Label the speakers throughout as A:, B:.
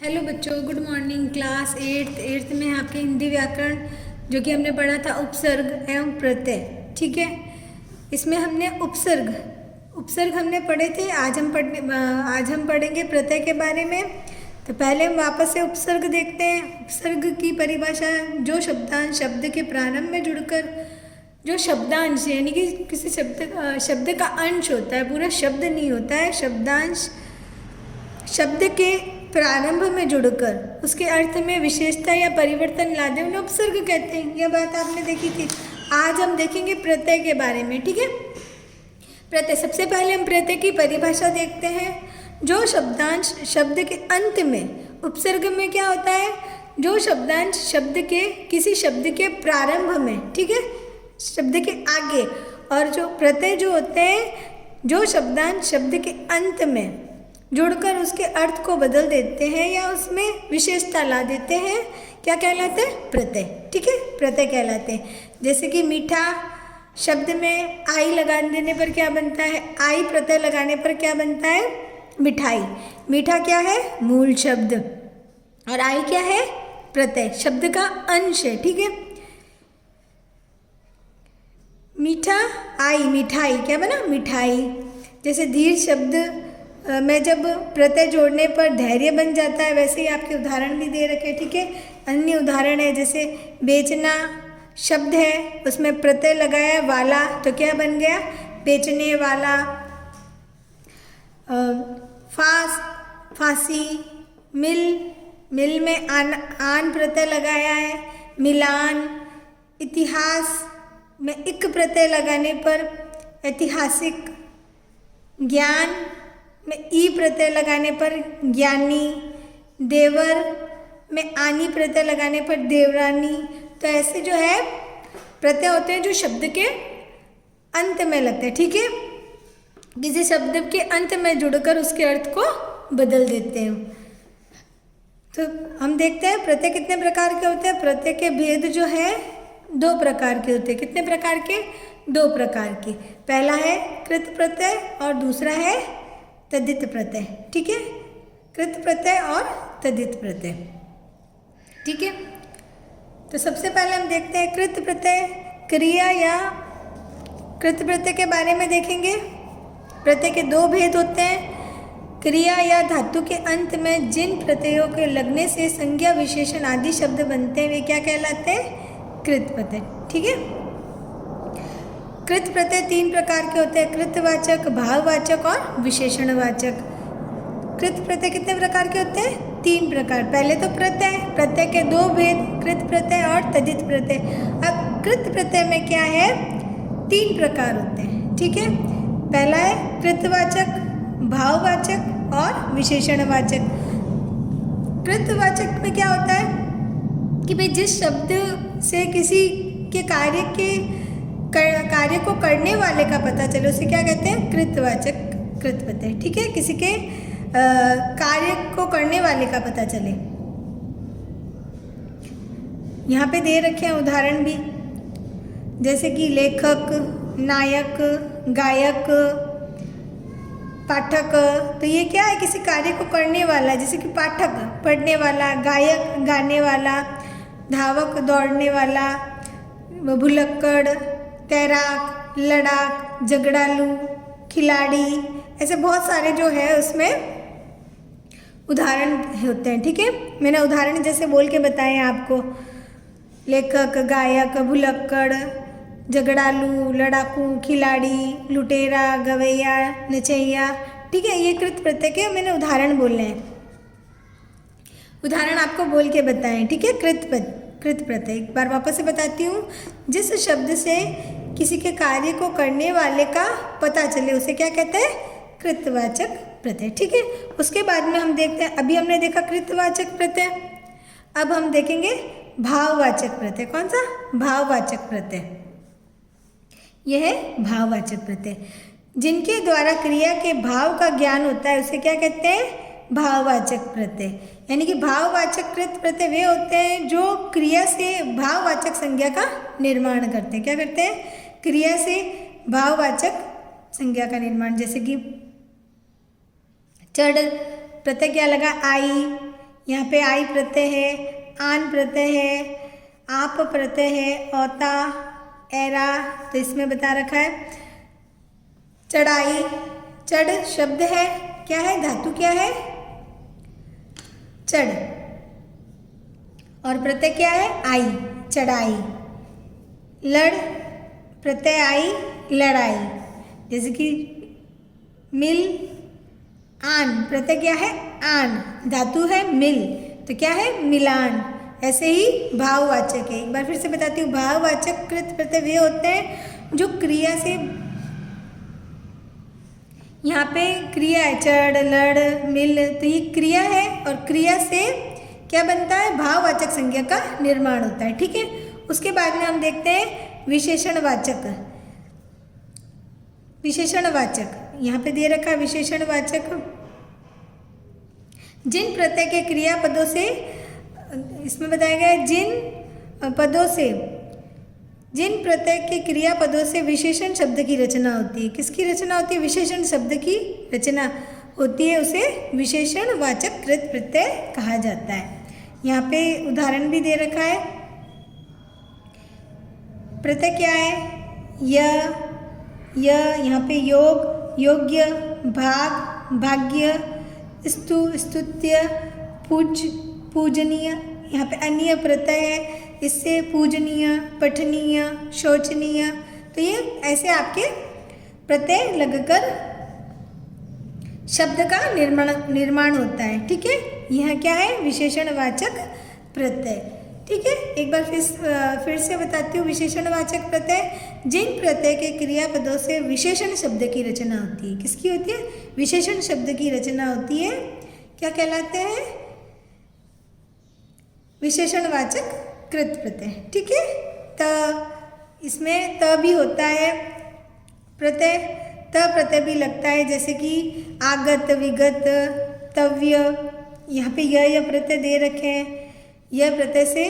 A: Hello बच्चों, good morning. Class eighth में आपके हिंदी व्याकरण जो कि हमने पढ़ा था उपसर्ग एवं प्रत्यय। ठीक है, इसमें हमने उपसर्ग हमने पढ़े थे। आज हम पढ़ेंगे प्रत्यय के बारे में। तो पहले हम वापस से उपसर्ग देखते हैं। उपसर्ग की परिभाषा जो शब्दांश शब्द के प्रारंभ में जुड़कर जो शब्दांश यानी कि किसी शब्द का अंश होता है, पूरा शब्द नहीं होता है। शब्दांश शब्द के प्रारंभ में जुड़कर उसके अर्थ में विशेषता या परिवर्तन ला दे उन्हें उपसर्ग कहते हैं। यह बात आपने देखी थी। आज हम देखेंगे प्रत्यय के बारे में। ठीक है, प्रत्यय, सबसे पहले हम प्रत्यय की परिभाषा देखते हैं। जो शब्दांश शब्द के अंत में, उपसर्ग में क्या होता है, जो शब्दांश शब्द के किसी शब्द के प्रारंभ में, ठीक है, शब्द के आगे, और जो प्रत्यय जो होते हैं जो शब्दांश शब्द के अंत में जुड़कर उसके अर्थ को बदल देते हैं या उसमें विशेषता ला देते हैं, क्या कहलाते हैं, प्रत्यय। ठीक है, प्रत्यय कहलाते हैं। जैसे कि मीठा शब्द में आई लगा देने पर क्या बनता है, आई प्रत्यय लगाने पर क्या बनता है, मिठाई। मीठा क्या है, मूल शब्द, और आई क्या है, प्रत्यय, शब्द का अंश है। ठीक है, मीठा आई, मिठाई क्या बना, मिठाई। जैसे धीर शब्द में जब प्रत्यय जोड़ने पर धैर्य बन जाता है, वैसे ही आपके उदाहरण भी दे रखे। ठीक है, अन्य उदाहरण है जैसे बेचना शब्द है, उसमें प्रत्यय लगाया वाला, तो क्या बन गया, बेचने वाला। फांसी, मिल में आन प्रत्यय लगाया है, मिलान। इतिहास में इक प्रत्यय लगाने पर ऐतिहासिक। ज्ञान में ई प्रत्यय लगाने पर ज्ञानी। देवर में आनी प्रत्यय लगाने पर देवरानी। तो ऐसे जो है प्रत्यय होते हैं जो शब्द के अंत में लगते हैं। ठीक है, किसी शब्द के अंत में जुड़कर उसके अर्थ को बदल देते हैं। तो हम देखते हैं प्रत्यय कितने प्रकार के होते हैं। प्रत्यय के भेद जो है 2 प्रकार के होते हैं। कितने प्रकार के, 2 प्रकार के। पहला है कृत प्रत्यय और दूसरा है तद्धित प्रत्यय। ठीक है, कृत प्रत्यय और तद्धित प्रत्यय। ठीक है, तो सबसे पहले हम देखते हैं कृत प्रत्यय, क्रिया या कृत प्रत्यय के बारे में देखेंगे। प्रत्यय के 2 भेद होते हैं। क्रिया या धातु के अंत में जिन प्रत्ययों के लगने से संज्ञा विशेषण आदि शब्द बनते हैं वे क्या कहलाते हैं, कृत प्रत्यय। ठीक है, कृत प्रत्यय 3 प्रकार के होते हैं, कृतवाचक, भाववाचक और विशेषणवाचक। कृत प्रत्यय कितने प्रकार के होते हैं, 3 प्रकार। पहले तो प्रत्यय के 2 भेद, कृत प्रत्यय और तद्धित प्रत्यय। अब कृत प्रत्यय में क्या है, 3 प्रकार होते हैं। ठीक है, पहला है कृतवाचक, भाववाचक और विशेषणवाचक। कृतवाचक में क्या होता है कि भाई जिस शब्द से किसी के कार्य को करने वाले का पता चले उसे क्या कहते हैं, कृतवाचक, कृत प्रत्यय। ठीक है, किसी के कार्य को करने वाले का पता चले। यहाँ पे दे रखे हैं उदाहरण भी, जैसे कि लेखक, नायक, गायक, पाठक। तो ये क्या है, किसी कार्य को करने वाला, जैसे कि पाठक पढ़ने वाला, गायक गाने वाला, धावक दौड़ने वाला, भुलक्कड़ तैराक, लड़ाक, झगड़ालू, खिलाड़ी। ऐसे बहुत सारे जो है उसमें उदाहरण होते हैं। ठीक है, मैंने उदाहरण जैसे बोल के बताए आपको, लेखक, गायक, भुलक्कड़, झगड़ालू, लड़ाकू, खिलाड़ी, लुटेरा, गवैया, नचैया। ठीक है, ये कृत प्रत्यय के मैंने उदाहरण बोले हैं, उदाहरण आपको बोल के बताएं। ठीक है, कृत प्रत्यय एक बार वापस से बताती हूँ। जिस शब्द से किसी के कार्य को करने वाले का पता चले उसे क्या कहते हैं, कृतवाचक प्रत्यय। ठीक है, उसके बाद में हम देखते हैं, अभी हमने देखा कृतवाचक प्रत्यय, अब हम देखेंगे भाववाचक प्रत्यय। कौन सा, भाववाचक प्रत्यय। यह है भाववाचक प्रत्यय, जिनके द्वारा क्रिया के भाव का ज्ञान होता है उसे क्या कहते हैं, भाववाचक प्रत्यय। यानी कि भाववाचक कृत प्रत्यय वे होते हैं जो क्रिया से भाववाचक संज्ञा का निर्माण करते हैं। क्या करते हैं, क्रिया से भाववाचक संज्ञा का निर्माण। जैसे कि चढ़ प्रत्यय क्या लगा, आई, यहाँ पे आई प्रत्यय है, आन प्रत्यय है, आप प्रत्यय है, औता, एरा, तो इसमें बता रखा है चढ़ाई। चढ़ शब्द है, क्या है, धातु क्या है, चढ़, और प्रत्यय क्या है, आई, चढ़ाई। लड़ प्रत्यय आई, लड़ाई। जैसे कि मिल, आन प्रत्यय क्या है, आन, धातु है मिल, तो क्या है, मिलान। ऐसे ही भाववाचक है, एक बार फिर से बताती हूँ। भाववाचक कृत प्रत्यय वे होते हैं जो क्रिया से, यहाँ पे क्रिया है, चढ़, लड़, मिल, तो ये क्रिया है और क्रिया से क्या बनता है, भाववाचक संज्ञा का निर्माण होता है। ठीक है, उसके बाद में हम देखते हैं विशेषणवाचक। विशेषणवाचक यहाँ पे दे रखा है विशेषणवाचक, जिन प्रत्यय के क्रियापदों से, इसमें बताया गया है जिन पदों से, जिन प्रत्यय के क्रियापदों से विशेषण शब्द की रचना होती है। किसकी रचना होती है, विशेषण शब्द की रचना होती है, उसे विशेषणवाचक कृत प्रत्यय कहा जाता है। यहाँ पे उदाहरण भी दे रखा है। प्रत्यय क्या है, यहाँ पे योग, योग्य, भाग, भाग्य, स्तु, स्तुत्य, पूज, पूजनीय। यहाँ पे अन्य प्रत्यय है, इससे पूजनीय, पठनीय, शोचनीय, तो ये ऐसे आपके प्रत्यय लगकर शब्द का निर्माण होता है। ठीक है, यह क्या है, विशेषणवाचक प्रत्यय। ठीक है, एक बार फिर से बताती हूँ। विशेषणवाचक प्रत्यय, जिन प्रत्यय के क्रियापदों से विशेषण शब्द की रचना होती है। किसकी होती है, विशेषण शब्द की रचना होती है, क्या कहलाते हैं, विशेषणवाचक कृत प्रत्यय। ठीक है, त इसमें त भी होता है प्रत्यय, त प्रत्यय भी लगता है, जैसे कि आगत, विगत, तव्य। यहाँ पे यह प्रत्यय दे रखे हैं, यह प्रत्यय से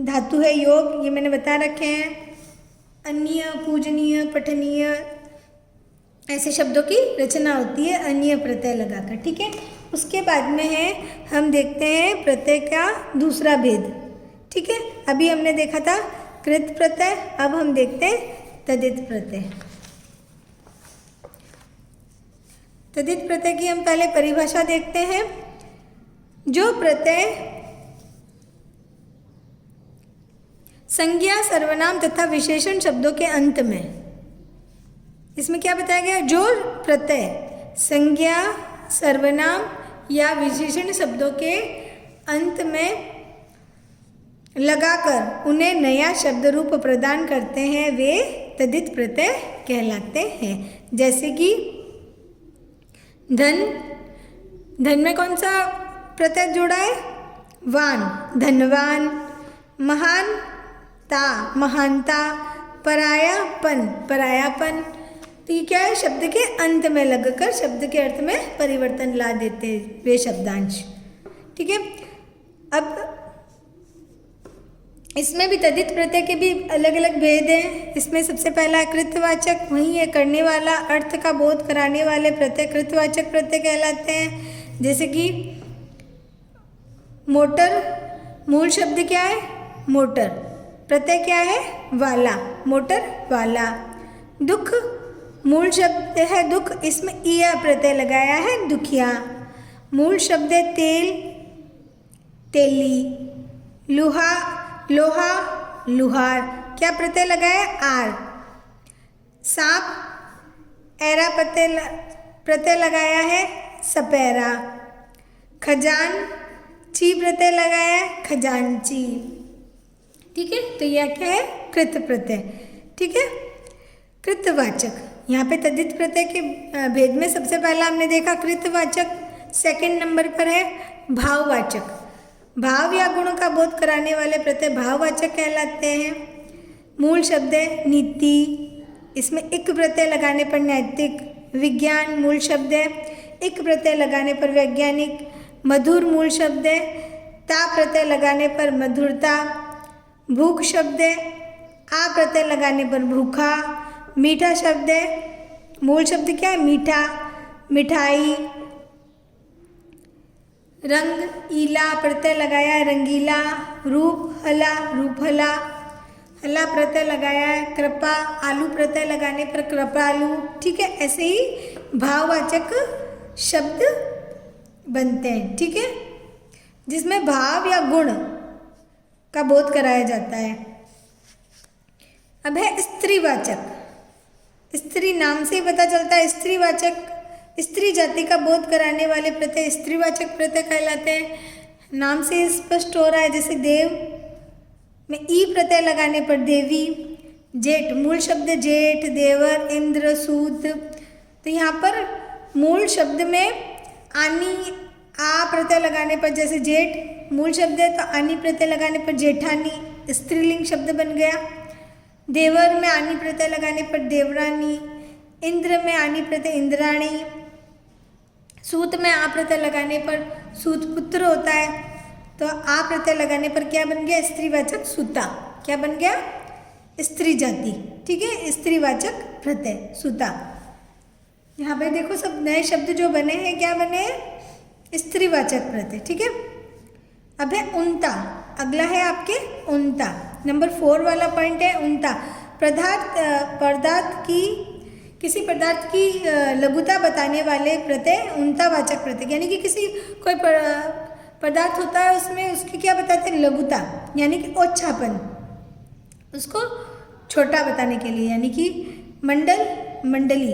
A: धातु है योग, ये मैंने बता रखे हैं। अन्य, पूजनीय, पठनीय, ऐसे शब्दों की रचना होती है अन्य प्रत्यय लगाकर। ठीक है, उसके बाद में है, हम देखते हैं प्रत्यय का दूसरा भेद। ठीक है, अभी हमने देखा था कृत प्रत्यय, अब हम देखते हैं तदित प्रत्यय। तदित प्रत्यय की हम पहले परिभाषा देखते हैं। जो प्रत्यय संज्ञा, सर्वनाम तथा विशेषण शब्दों के अंत में, इसमें क्या बताया गया, जो प्रत्यय संज्ञा, सर्वनाम या विशेषण शब्दों के अंत में लगाकर उन्हें नया शब्द रूप प्रदान करते हैं, वे तदित प्रत्यय कहलाते हैं। जैसे कि धन, धन में कौन सा प्रत्यय जोड़ा है, वान, धनवान। महानता, महानता। परायापन, परायापन, तो ये क्या है, शब्द के अंत में लगकर शब्द के अर्थ में परिवर्तन ला देते वे शब्दांश। ठीक है, अब इसमें भी तदित प्रत्यय के भी अलग अलग भेद हैं। इसमें सबसे पहला कृतवाचक, वही है करने वाला, अर्थ का बोध कराने वाले प्रत्यय कृतवाचक प्रत्यय कहलाते हैं। जैसे कि मोटर, मूल शब्द क्या है, मोटर, प्रत्यय क्या है, वाला, मोटर वाला। दुख, मूल शब्द है दुख, इसमें इया प्रत्यय लगाया है, दुखिया। मूल शब्द है तेल, तेली। लोहा, लोहा, लुहार, क्या प्रत्यय लगाया, आर। सांप, ऐरा प्रत्यय लगाया है, सपेरा। खजान, ची प्रत्यय लगाया है, खजांची। ठीक है, तो यह क्या है, कृत प्रत्यय। ठीक है, कृतवाचक, यहाँ पे तदित प्रत्यय के भेद में सबसे पहला हमने देखा कृतवाचक। सेकंड नंबर पर है भाववाचक। भाव या गुण का बोध कराने वाले प्रत्यय भाववाचक कहलाते हैं। मूल शब्द है नीति, इसमें इक प्रत्यय लगाने पर नैतिक। विज्ञान, मूल शब्द है, इक प्रत्यय लगाने पर वैज्ञानिक। मधुर, मूल शब्द है, ता प्रत्यय लगाने पर मधुरता। भूख शब्द है, आ प्रत्यय लगाने पर भूखा। मीठा शब्द है, मूल शब्द क्या है, मीठा, मिठाई। रंग, ईला प्रत्यय लगाया है, रंगीला। रूप, हला, रूपहला, हला प्रत्यय लगाया है। कृपा, आलू प्रत्यय लगाने पर कृपालु। ठीक है, ऐसे ही भाववाचक शब्द बनते हैं। ठीक है, जिसमें भाव या गुण का बोध कराया जाता है। अब है स्त्रीवाचक। स्त्री नाम से ही पता चलता है स्त्रीवाचक, स्त्री जाति का बोध कराने वाले प्रत्यय स्त्रीवाचक प्रत्यय कहलाते हैं। नाम से स्पष्ट हो रहा है, जैसे देव में ई प्रत्यय लगाने पर देवी। जेठ, मूल शब्द जेठ, देवर, इंद्र, सूत। तो यहाँ पर मूल शब्द में आनी आ प्रत्यय लगाने पर, जैसे जेठ मूल शब्द है तो आनी प्रत्यय लगाने पर जेठानी स्त्रीलिंग शब्द बन गया। देवर में आनी प्रत्यय लगाने पर देवरानी। इंद्र में आनी प्रत्यय इंद्राणी। सूत में आ प्रत्यय लगाने पर सूत पुत्र होता है, तो आ प्रत्यय लगाने पर क्या बन गया? स्त्रीवाचक सूता। क्या बन गया? स्त्री जाति। ठीक है, स्त्रीवाचक प्रत्यय सूता। यहाँ पे देखो सब नए शब्द जो बने हैं, क्या बने हैं? स्त्रीवाचक प्रत्यय। ठीक है, अब है उनता। अगला है आपके उनता। नंबर 4 वाला पॉइंट है उनता। पदार्थ की, किसी पदार्थ की लघुता बताने वाले प्रत्यय उनतावाचक प्रत्यय। यानी कि किसी कोई पदार्थ होता है, उसमें उसकी क्या बताते हैं? लघुता, यानी कि ओछापन, उसको छोटा बताने के लिए। यानी कि मंडल, मंडली।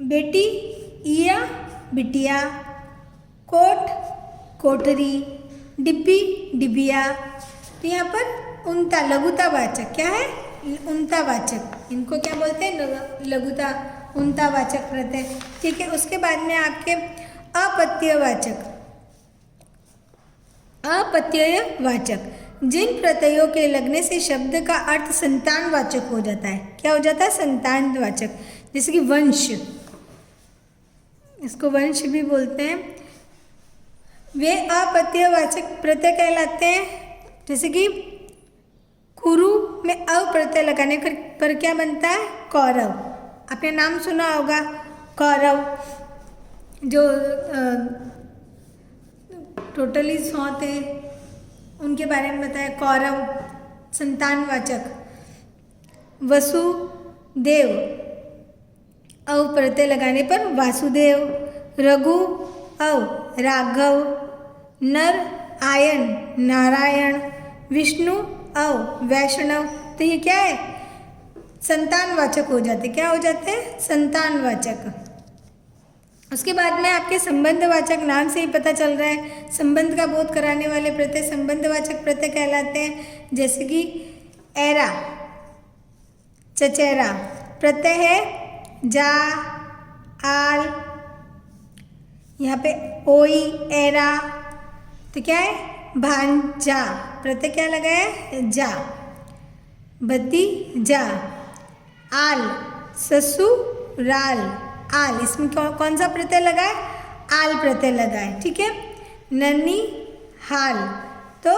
A: बेटी, इया, बिटिया। कोट, कोठरी। डिब्बी, डिबिया। तो यहाँ पर उनता लघुतावाचक क्या है? उनतावाचक। इनको क्या बोलते हैं? लघुता, उनतावाचक प्रत्यय। ठीक है, उसके बाद में आपके अपत्यवाचक। अपत्ययवाचक, जिन प्रत्ययों के लगने से शब्द का अर्थ संतानवाचक हो जाता है। क्या हो जाता है? संतानवाचक। जैसे कि वंश, इसको वंश भी बोलते हैं। वे अपत्यवाचक प्रत्यय कहलाते हैं। जैसे कि कुरु में अव प्रत्यय लगाने पर क्या बनता है? कौरव। आपने नाम सुना होगा कौरव, जो टोटली 100 थे, उनके बारे में बताया। कौरव संतानवाचक। वसुदेव, अव प्रत्यय लगाने पर वासुदेव। रघु, अव राघव। नर, आयन नारायण। विष्णु, अव वैष्णव। तो ये क्या है? संतानवाचक हो जाते। क्या हो जाते हैं? संतानवाचक। उसके बाद में आपके संबंधवाचक, नाम से ही पता चल रहा है, संबंध का बोध कराने वाले प्रत्यय संबंधवाचक प्रत्यय कहलाते हैं। जैसे कि ऐरा, चचेरा। प्रत्यय है जा, आल। यहाँ पे ओई, ऐरा। तो क्या है? भांजा। प्रत्यय क्या लगा है? जा। भतीजा। आल, ससुराल। आल, इसमें कौन सा प्रत्यय लगा है? आल प्रत्यय लगा है। ठीक है, ननी हाल, तो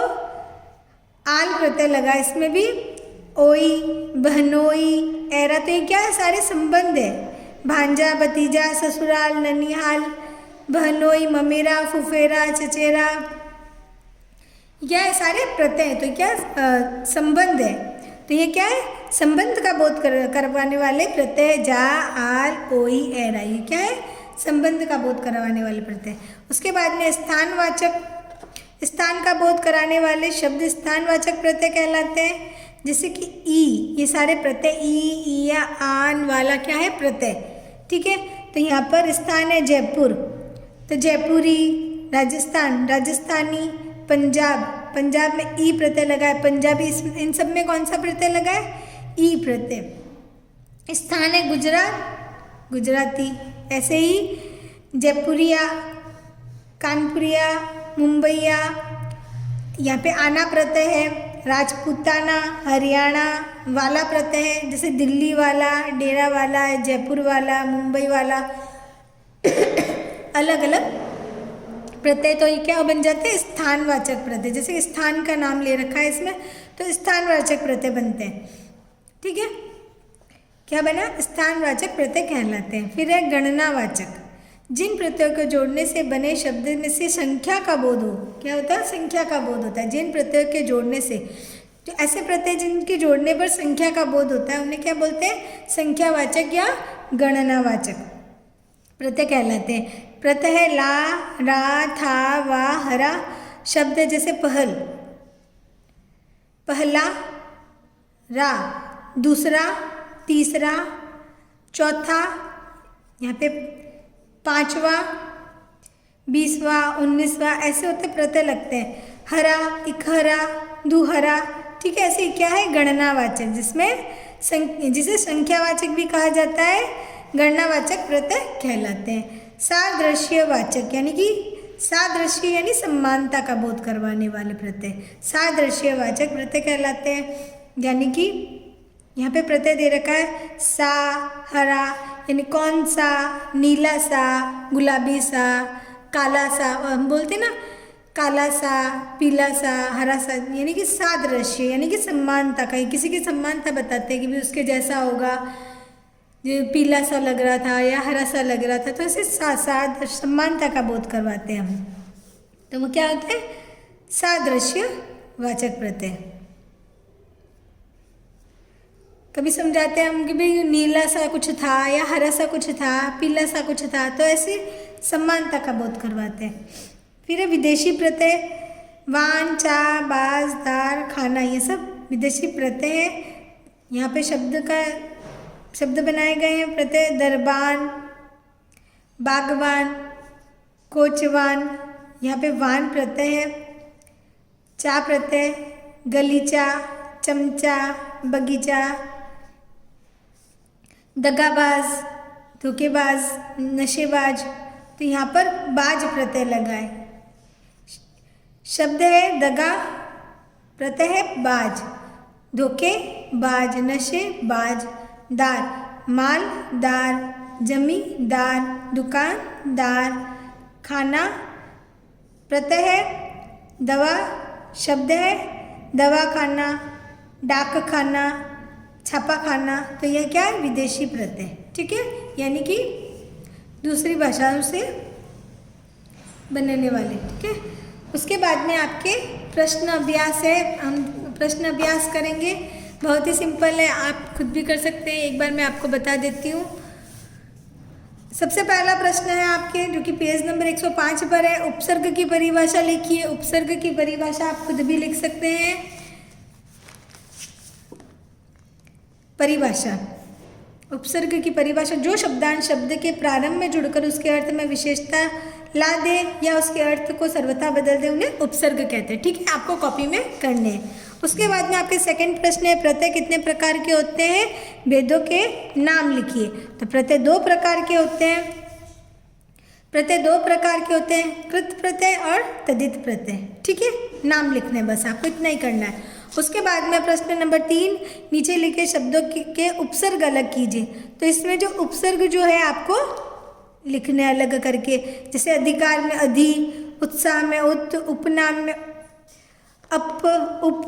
A: आल प्रत्यय लगा, इसमें भी ओई, बहनोई, ऐरा। तो ये क्या है? सारे संबंध है। भांजा, भतीजा, ससुराल, ननिहाल, बहनोई, ममेरा, फुफेरा, चचेरा। क्या है? सारे प्रत्यय। तो क्या संबंध है। तो ये क्या है? संबंध का बोध करवाने वाले प्रत्यय जा, आल, ओई, ऐरा। ये क्या है? संबंध का बोध करवाने वाले प्रत्यय। उसके बाद में स्थानवाचक, स्थान का बोध कराने वाले शब्द स्थानवाचक प्रत्यय कहलाते हैं। जैसे कि ई, ये सारे प्रत्यय ई, ईया, आन वाला क्या है? प्रत्यय। ठीक है, तो यहाँ पर स्थान है जयपुर, तो जयपुरी। राजस्थान, राजस्थानी। पंजाब, पंजाब में ई प्रत्यय लगा है, पंजाबी। इन सब में कौन सा प्रत्यय लगा है? ई प्रत्यय। स्थान है गुजरात, गुजराती। ऐसे ही जयपुरिया, कानपुरिया, मुंबईया। यहाँ पे आना प्रत्यय है। राजपूताना, हरियाणा। वाला प्रत्यय है, जैसे दिल्ली वाला, डेरा वाला, जयपुर वाला, मुंबई वाला। अलग अलग प्रत्यय। तो ये क्या बन जाते हैं? स्थानवाचक प्रत्यय। जैसे स्थान का नाम ले रखा है इसमें, तो स्थानवाचक प्रत्यय बनते हैं। ठीक है, क्या बना? स्थानवाचक प्रत्यय कहलाते हैं। फिर है गणनावाचक। जिन प्रत्ययों को जोड़ने से बने शब्द में से संख्या का बोध हो। क्या होता है? संख्या का बोध होता है। जिन प्रत्ययों के जोड़ने से, तो ऐसे प्रत्यय जिनके जोड़ने पर संख्या का बोध होता है उन्हें क्या बोलते हैं? संख्यावाचक या गणनावाचक प्रत्यय कहलाते हैं। प्रत्यय है ला, रा, था, वा, हरा। शब्द जैसे पहल, पहला, रा, दूसरा, तीसरा, चौथा, यहाँ पे पांचवा, 20वां, 19वां, ऐसे होते प्रत्यय लगते हैं। हरा, इकहरा, दुहरा, ठीक है। ऐसे क्या है? गणनावाचक, जिसे संख्यावाचक भी कहा जाता है, गणनावाचक प्रत्यय कहलाते हैं। सादृश्यवाचक यानी कि सादृश्य यानी समानता का बोध करवाने वाले प्रत्यय सादृश्यवाचक प्रत्यय कहलाते हैं। यानी कि यहाँ पे प्रत्यय दे रखा है सा, हरा, यानी कौन सा, नीला सा, गुलाबी सा, काला सा, हम बोलते ना काला सा, पीला सा, हरा सा, यानी कि सादृश्य यानी कि समानता का, किसी की समानता बताते हैं कि भी उसके जैसा होगा, जो पीला सा लग रहा था या हरा सा लग रहा था, तो ऐसे समानता का बोध करवाते हैं हम। तो वो क्या होता है? सादृश्यवाचक प्रत्यय। कभी समझाते हैं हम कि भाई नीला सा कुछ था या हरा सा कुछ था, पीला सा कुछ था, तो ऐसे समानता का बोध करवाते हैं। फिर विदेशी प्रत्यय वान, चा, बाज, दार, खाना, ये सब विदेशी प्रत्यय हैं। यहाँ पे शब्द बनाए गए हैं। प्रत्यय दरबान, बागवान, कोचवान, यहाँ पे वान प्रत्यय है। चा प्रत्यय गलीचा, चमचा, बगीचा, दगाबाज, धोखेबाज, नशेबाज, तो यहाँ पर बाज प्रत्यय लगा है। शब्द है दगा, प्रत्यय है बाज, धोखे बाज, नशे बाज, दार मालदार, जमींदार, दुकानदार, खाना प्रत्यय है दवा, शब्द है दवा खाना, डाक खाना, छापा खाना, तो यह क्या है? विदेशी प्रत्यय, ठीक है, यानी कि दूसरी भाषाओं से बनने वाले, ठीक है। उसके बाद में आपके प्रश्न अभ्यास है, हम प्रश्न अभ्यास करेंगे। बहुत ही सिंपल है, आप खुद भी कर सकते हैं। एक बार मैं आपको बता देती हूँ। सबसे पहला प्रश्न है आपके, जो कि पेज नंबर 105 पर है। उपसर्ग की परिभाषा लिखिए। उपसर्ग की परिभाषा आप खुद भी लिख सकते हैं। परिभाषा, उपसर्ग की परिभाषा, जो शब्दांश शब्द के प्रारंभ में जुड़कर उसके अर्थ में विशेषता ला दे या उसके अर्थ को सर्वथा बदल दे, उन्हें उपसर्ग कहते हैं, ठीक है। आपको कॉपी में करने हैं। उसके बाद में आपके सेकंड प्रश्न है, प्रत्यय कितने प्रकार के होते हैं? भेदों के नाम लिखिए। तो प्रत्यय 2 प्रकार के होते हैं। प्रत्यय 2 प्रकार के होते हैं, कृत प्रत्यय और तद्धित प्रत्यय, ठीक है। नाम लिखने, बस आपको इतना ही करना है। उसके बाद में प्रश्न नंबर 3, नीचे लिखे शब्दों के उपसर्ग अलग कीजिए। तो इसमें जो उपसर्ग जो है आपको लिखने अलग करके, जैसे अधिकार में अधि, उत्साह में उत, उपनाम में अप, उप,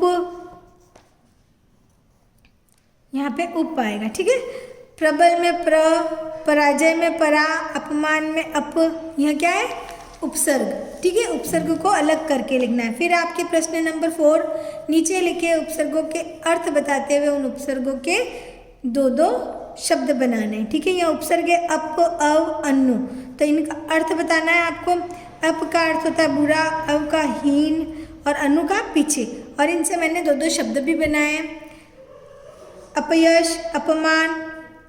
A: यहाँ पे उप आएगा, ठीक है। प्रबल में प्र, पराजय में परा, अपमान में अप, यह क्या है? उपसर्ग, ठीक है। उपसर्ग को अलग करके लिखना है। फिर आपके प्रश्न नंबर 4, नीचे लिखे उपसर्गों के अर्थ बताते हुए उन उपसर्गों के 2-2 शब्द बनाने हैं, ठीक है। यह उपसर्ग है अप, अव, अनु, तो इनका अर्थ बताना है आपको। अप का अर्थ होता है बुरा, अव का हीन और अनु का पीछे, और इनसे मैंने 2-2 शब्द भी बनाए हैं। अपयश, अपमान,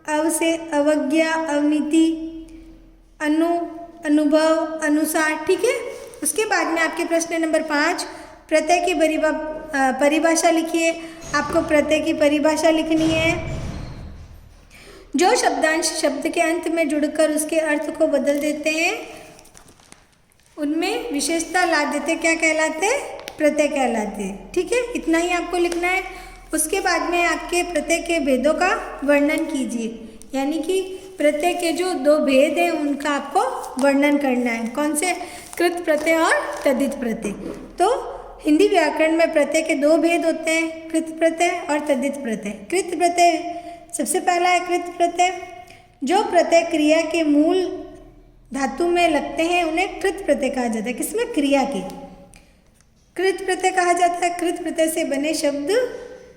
A: अव से अवज्ञा, अवनीति, अनु, अनुभव, अनुसार, ठीक है। उसके बाद में आपके प्रश्न नंबर 5, प्रत्यय की परिभाषा लिखिए। आपको प्रत्यय की परिभाषा लिखनी है। जो शब्दांश शब्द के अंत में जुड़कर उसके अर्थ को बदल देते हैं, उनमें विशेषता ला देते, क्या कहलाते हैं? प्रत्यय कहलाते हैं, ठीक है। इतना ही आपको लिखना है। उसके बाद में आपके प्रत्यय के भेदों का वर्णन कीजिए, यानी कि प्रत्यय के जो 2 भेद हैं उनका आपको वर्णन करना है। कौन से? कृत प्रत्यय और तद्धित प्रत्यय। तो हिंदी व्याकरण में प्रत्यय के 2 भेद होते हैं, कृत प्रत्यय और तद्धित प्रत्यय। कृत प्रत्यय सबसे पहला है कृत प्रत्यय, जो प्रत्यय क्रिया के मूल धातु में लगते हैं उन्हें कृत प्रत्यय कहा जाता है। किसमें? क्रिया के कृत प्रत्यय कहा जाता है। कृत प्रत्यय से बने शब्द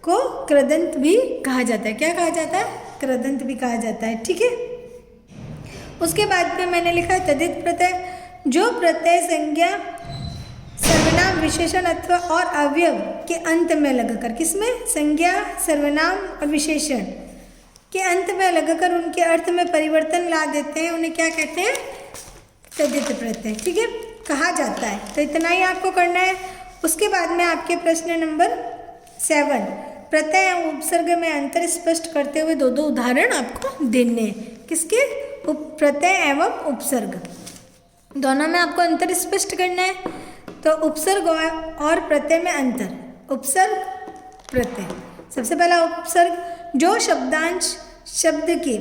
A: को कृदंत भी कहा जाता है। क्या कहा जाता है? कृदंत भी कहा जाता है। ठीक है। उसके बाद में मैंने लिखा है तद्धित प्रत्यय, जो प्रत्यय संज्ञा सर्वनाम विशेषण अथवा और अवयव के अंत में लगाकर, किसमें? संज्ञा सर्वनाम और विशेषण के अंत में लगाकर उनके अर्थ में परिवर्तन ला देते हैं, उन्हें क्या कहते हैं? तद्धित प्रत्यय। ठीक है, कहा जाता है। तो इतना ही आपको करना है। उसके बाद में आपके प्रश्न नंबर 7, प्रत्यय एवं उपसर्ग में अंतर स्पष्ट करते हुए दो उदाहरण आपको देने हैं। किसके? प्रत्यय एवं उपसर्ग, दोनों में आपको अंतर स्पष्ट करना है। तो उपसर्ग और प्रत्यय में अंतर, उपसर्ग प्रत्यय। सबसे पहला उपसर्ग, जो शब्दांश शब्द के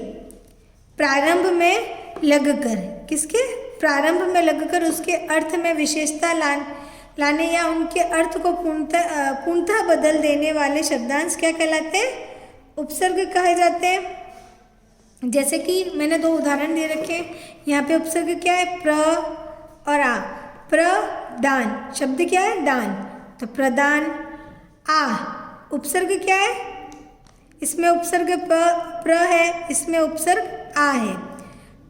A: प्रारंभ में लगकर, किसके? प्रारंभ में लगकर उसके अर्थ में विशेषता लाने या उनके अर्थ को पूर्णतः बदल देने वाले शब्दांश क्या कहलाते हैं? उपसर्ग कहे जाते हैं। जैसे कि मैंने 2 उदाहरण दे रखे हैं। यहाँ पे उपसर्ग क्या है? प्र और आ। प्रदान शब्द क्या है? दान, तो प्रदान। आ उपसर्ग क्या है? इसमें उपसर्ग प्र है, इसमें उपसर्ग आ है।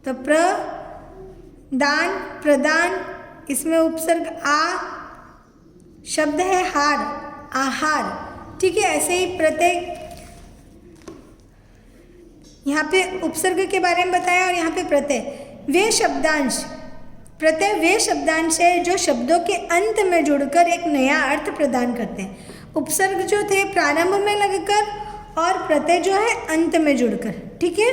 A: तो प्रदान, प्रदान, इसमें उपसर्ग आ, शब्द है हार, आहार। ठीक है, ऐसे ही प्रत्यय, यहाँ पे उपसर्ग के बारे में बताया और यहाँ पे प्रत्यय। वे शब्दांश, प्रत्यय वे शब्दांश है जो शब्दों के अंत में जुड़कर एक नया अर्थ प्रदान करते हैं। उपसर्ग जो थे प्रारंभ में लगकर और प्रत्यय जो है अंत में जुड़कर। ठीक है,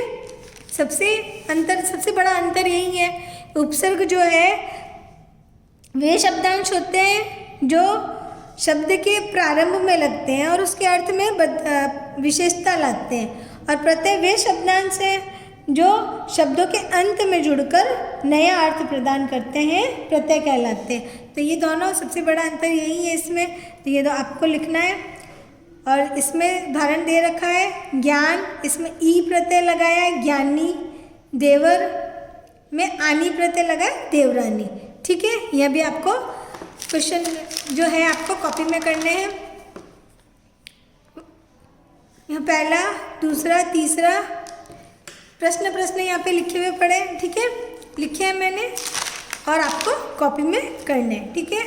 A: सबसे बड़ा अंतर यही है। उपसर्ग जो है वे शब्दांश होते हैं जो शब्द के प्रारंभ में लगते हैं और उसके अर्थ में विशेषता लाते हैं, और प्रत्यय वे शब्दांश हैं जो शब्दों के अंत में जुड़कर नया अर्थ प्रदान करते हैं, प्रत्यय कहलाते हैं। तो ये दोनों सबसे बड़ा अंतर यही है इसमें। तो ये तो आपको लिखना है। और इसमें उदाहरण दे रखा है ज्ञान, इसमें ई प्रत्यय लगाया है ज्ञानी, देवर में आनी प्रत्यय लगा है देवरानी। ठीक है, यह भी आपको क्वेश्चन जो है आपको कॉपी में करने हैं। यहाँ पहला, दूसरा, तीसरा प्रश्न यहाँ पे लिखे हुए पड़े। ठीक है, लिखे हैं मैंने और आपको कॉपी में करने हैं। ठीक है,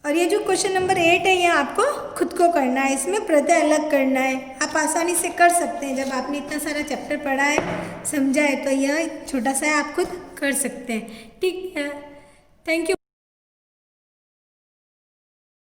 A: और ये जो क्वेश्चन नंबर 8 है ये आपको खुद को करना है। इसमें प्रत्यय अलग करना है। आप आसानी से कर सकते हैं, जब आपने इतना सारा चैप्टर पढ़ा है, समझा है, तो यह छोटा सा है, आप खुद कर सकते हैं। ठीक है, थैंक यू।